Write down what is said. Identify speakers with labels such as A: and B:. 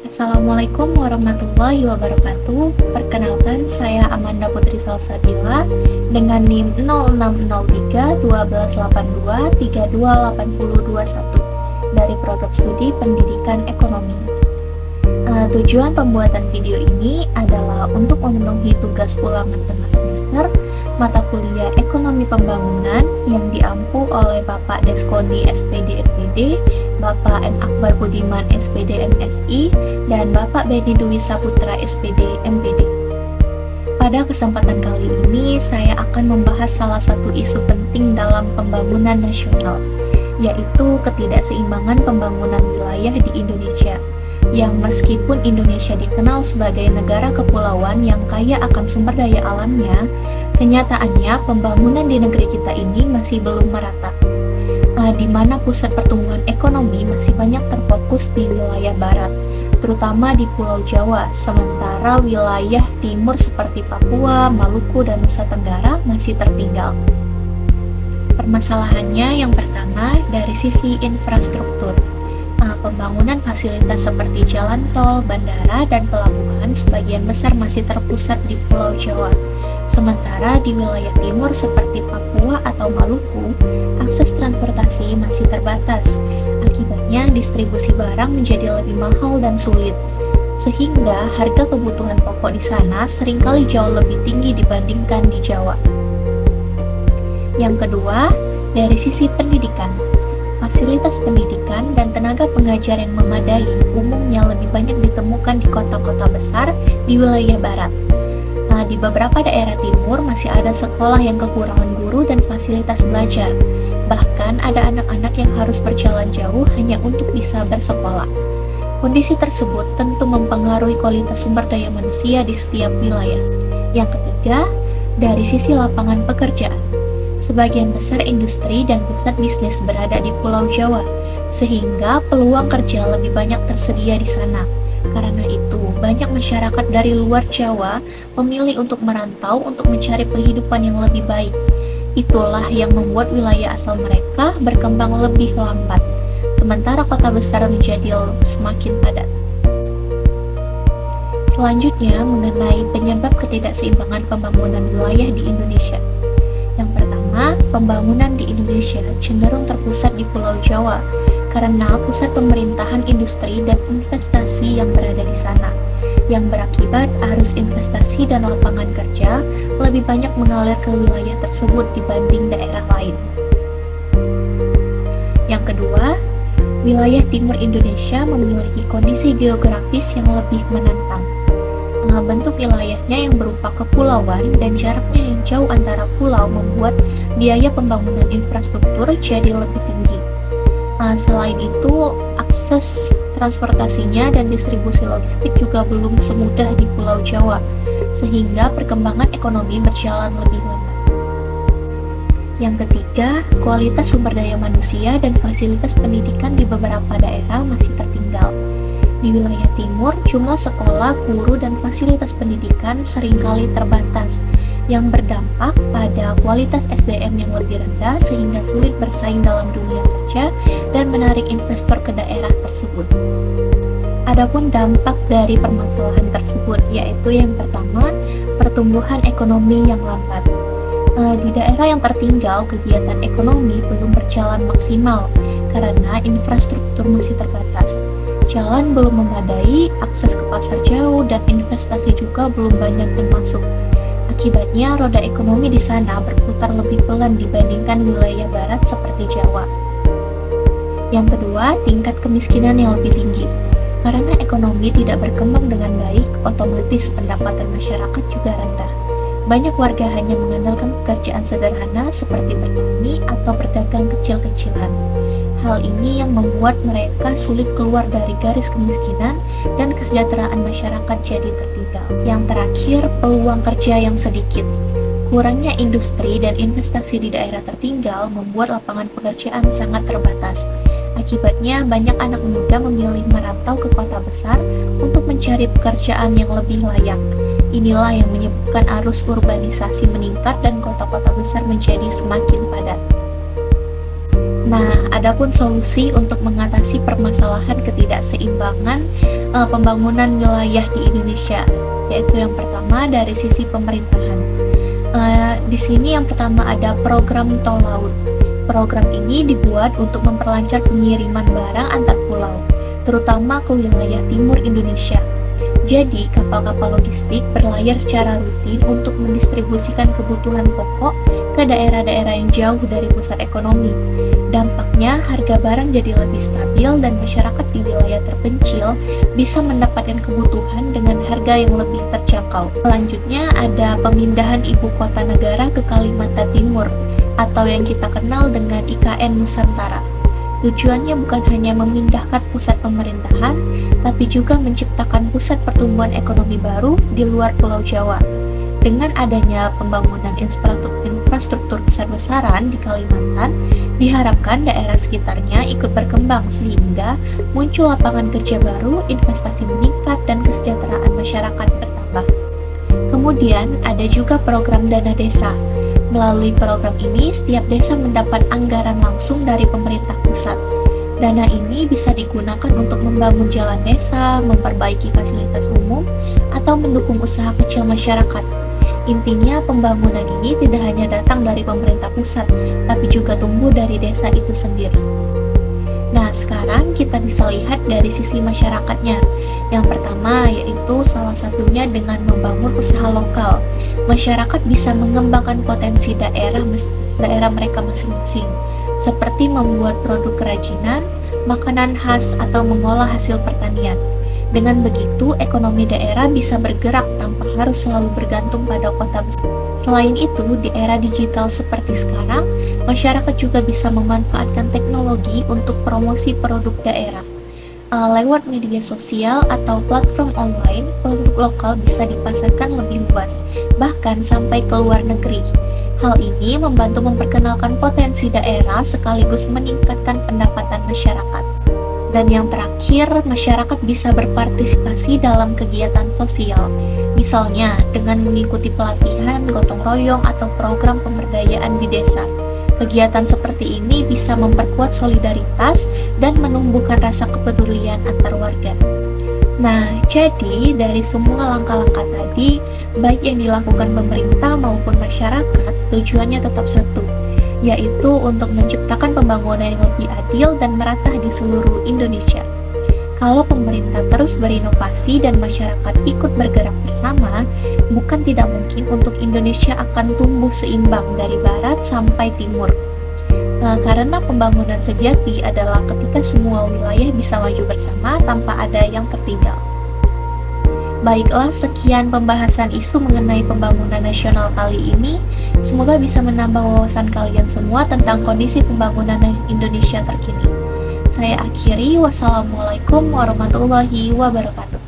A: Assalamualaikum warahmatullahi wabarakatuh. Perkenalkan, saya Amanda Putri Salsabila dengan NIM 0603-1282-328021 dari Program Studi Pendidikan Ekonomi. Tujuan pembuatan video ini adalah untuk memenuhi tugas ulangan tengah semester mata kuliah Ekonomi Pembangunan yang diampu oleh Bapak Deskoni SPD MPD, Bapak M. Akbar Budiman SPD MSI, dan Bapak Beni Dwi Saputra SPD MPD. Pada kesempatan kali ini, saya akan membahas salah satu isu penting dalam pembangunan nasional, yaitu ketidakseimbangan pembangunan wilayah di Indonesia, yang meskipun Indonesia dikenal sebagai negara kepulauan yang kaya akan sumber daya alamnya, kenyataannya pembangunan di negeri kita ini masih belum merata, di mana pusat pertumbuhan ekonomi masih banyak terfokus di wilayah barat, terutama di Pulau Jawa, sementara wilayah timur seperti Papua, Maluku, dan Nusa Tenggara masih tertinggal. Permasalahannya yang pertama dari sisi infrastruktur. Pembangunan fasilitas seperti jalan tol, bandara, dan pelabuhan sebagian besar masih terpusat di Pulau Jawa. Sementara di wilayah timur seperti Papua atau Maluku, akses transportasi masih terbatas. Akibatnya distribusi barang menjadi lebih mahal dan sulit, sehingga harga kebutuhan pokok di sana seringkali jauh lebih tinggi dibandingkan di Jawa. Yang kedua, dari sisi pendidikan. Fasilitas pendidikan dan tenaga pengajar yang memadai umumnya lebih banyak ditemukan di kota-kota besar di wilayah barat. Di beberapa daerah timur masih ada sekolah yang kekurangan guru dan fasilitas belajar. Bahkan ada anak-anak yang harus berjalan jauh hanya untuk bisa bersekolah. Kondisi tersebut tentu mempengaruhi kualitas sumber daya manusia di setiap wilayah. Yang ketiga, dari sisi lapangan pekerjaan. Sebagian besar industri dan pusat bisnis berada di Pulau Jawa, sehingga peluang kerja lebih banyak tersedia di sana. Karena itu, banyak masyarakat dari luar Jawa memilih untuk merantau untuk mencari penghidupan yang lebih baik. Itulah yang membuat wilayah asal mereka berkembang lebih lambat, sementara kota besar menjadi semakin padat. Selanjutnya, mengenai penyebab ketidakseimbangan pembangunan wilayah di Indonesia. Yang pertama, pembangunan di Indonesia cenderung terpusat di Pulau Jawa karena pusat pemerintahan industri dan investasi yang berada di sana, yang berakibat arus investasi dan lapangan kerja lebih banyak mengalir ke wilayah tersebut dibanding daerah lain. Yang kedua, wilayah timur Indonesia memiliki kondisi geografis yang lebih menantang. Bentuk wilayahnya yang berupa kepulauan dan jaraknya yang jauh antara pulau membuat biaya pembangunan infrastruktur jadi lebih tinggi. Selain itu, akses transportasinya dan distribusi logistik juga belum semudah di Pulau Jawa, sehingga perkembangan ekonomi berjalan lebih lambat. Yang ketiga, kualitas sumber daya manusia dan fasilitas pendidikan di beberapa daerah masih tertinggal. Di wilayah timur, jumlah sekolah, guru, dan fasilitas pendidikan seringkali terbatas, yang berdampak pada kualitas SDM yang lebih rendah sehingga sulit bersaing dalam dunia kerja dan menarik investor ke daerah tersebut. Adapun dampak dari permasalahan tersebut yaitu yang pertama, pertumbuhan ekonomi yang lambat. Di daerah yang tertinggal, kegiatan ekonomi belum berjalan maksimal karena infrastruktur masih terbatas. Jalan belum memadai, akses ke pasar jauh, dan investasi juga belum banyak yang masuk. Akibatnya, roda ekonomi di sana berputar lebih pelan dibandingkan wilayah barat seperti Jawa. Yang kedua, tingkat kemiskinan yang lebih tinggi. Karena ekonomi tidak berkembang dengan baik, otomatis pendapatan masyarakat juga rendah. Banyak warga hanya mengandalkan pekerjaan sederhana seperti bertani atau berdagang kecil-kecilan. Hal ini yang membuat mereka sulit keluar dari garis kemiskinan dan kesejahteraan masyarakat jadi tertinggal. Yang terakhir, peluang kerja yang sedikit. Kurangnya industri dan investasi di daerah tertinggal membuat lapangan pekerjaan sangat terbatas. Akibatnya, banyak anak muda memilih merantau ke kota besar untuk mencari pekerjaan yang lebih layak. Inilah yang menyebabkan arus urbanisasi meningkat dan kota-kota besar menjadi semakin padat. Nah, adapun solusi untuk mengatasi permasalahan ketidakseimbangan pembangunan wilayah di Indonesia, yaitu yang pertama dari sisi pemerintahan. Di sini yang pertama ada program tol laut. Program ini dibuat untuk memperlancar pengiriman barang antar pulau, terutama ke wilayah timur Indonesia. Jadi, kapal-kapal logistik berlayar secara rutin untuk mendistribusikan kebutuhan pokok ke daerah-daerah yang jauh dari pusat ekonomi. Dampaknya, harga barang jadi lebih stabil dan masyarakat di wilayah terpencil bisa mendapatkan kebutuhan dengan harga yang lebih terjangkau. Selanjutnya, ada pemindahan ibu kota negara ke Kalimantan Timur, atau yang kita kenal dengan IKN Nusantara. Tujuannya bukan hanya memindahkan pusat pemerintahan, tapi juga menciptakan pusat pertumbuhan ekonomi baru di luar Pulau Jawa. Dengan adanya pembangunan infrastruktur besar-besaran di Kalimantan, diharapkan daerah sekitarnya ikut berkembang sehingga muncul lapangan kerja baru, investasi meningkat, dan kesejahteraan masyarakat bertambah. Kemudian, ada juga program dana desa. Melalui program ini, setiap desa mendapat anggaran langsung dari pemerintah pusat. Dana ini bisa digunakan untuk membangun jalan desa, memperbaiki fasilitas umum, atau mendukung usaha kecil masyarakat. Intinya, pembangunan ini tidak hanya datang dari pemerintah pusat, tapi juga tumbuh dari desa itu sendiri. Nah, sekarang kita bisa lihat dari sisi masyarakatnya. Yang pertama yaitu salah satunya dengan membangun usaha lokal. Masyarakat bisa mengembangkan potensi daerah mereka masing-masing, seperti membuat produk kerajinan, makanan khas, atau mengolah hasil pertanian. Dengan begitu, ekonomi daerah bisa bergerak tanpa harus selalu bergantung pada kota besar. Selain itu, di era digital seperti sekarang, masyarakat juga bisa memanfaatkan teknologi untuk promosi produk daerah. Lewat media sosial atau platform online, produk lokal bisa dipasarkan lebih luas, bahkan sampai ke luar negeri. Hal ini membantu memperkenalkan potensi daerah sekaligus meningkatkan pendapatan masyarakat. Dan yang terakhir, masyarakat bisa berpartisipasi dalam kegiatan sosial, misalnya dengan mengikuti pelatihan, gotong royong, atau program pemberdayaan di desa. Kegiatan seperti ini bisa memperkuat solidaritas dan menumbuhkan rasa kepedulian antar warga. Nah, jadi dari semua langkah-langkah tadi, baik yang dilakukan pemerintah maupun masyarakat, tujuannya tetap satu, yaitu untuk menciptakan pembangunan yang lebih adil dan merata di seluruh Indonesia. Kalau pemerintah terus berinovasi dan masyarakat ikut bergerak bersama, bukan tidak mungkin untuk Indonesia akan tumbuh seimbang dari barat sampai timur. Karena pembangunan sejati adalah ketika semua wilayah bisa maju bersama tanpa ada yang tertinggal. Baiklah, sekian pembahasan isu mengenai pembangunan nasional kali ini. Semoga bisa menambah wawasan kalian semua tentang kondisi pembangunan Indonesia terkini. Saya akhiri, wassalamualaikum warahmatullahi wabarakatuh.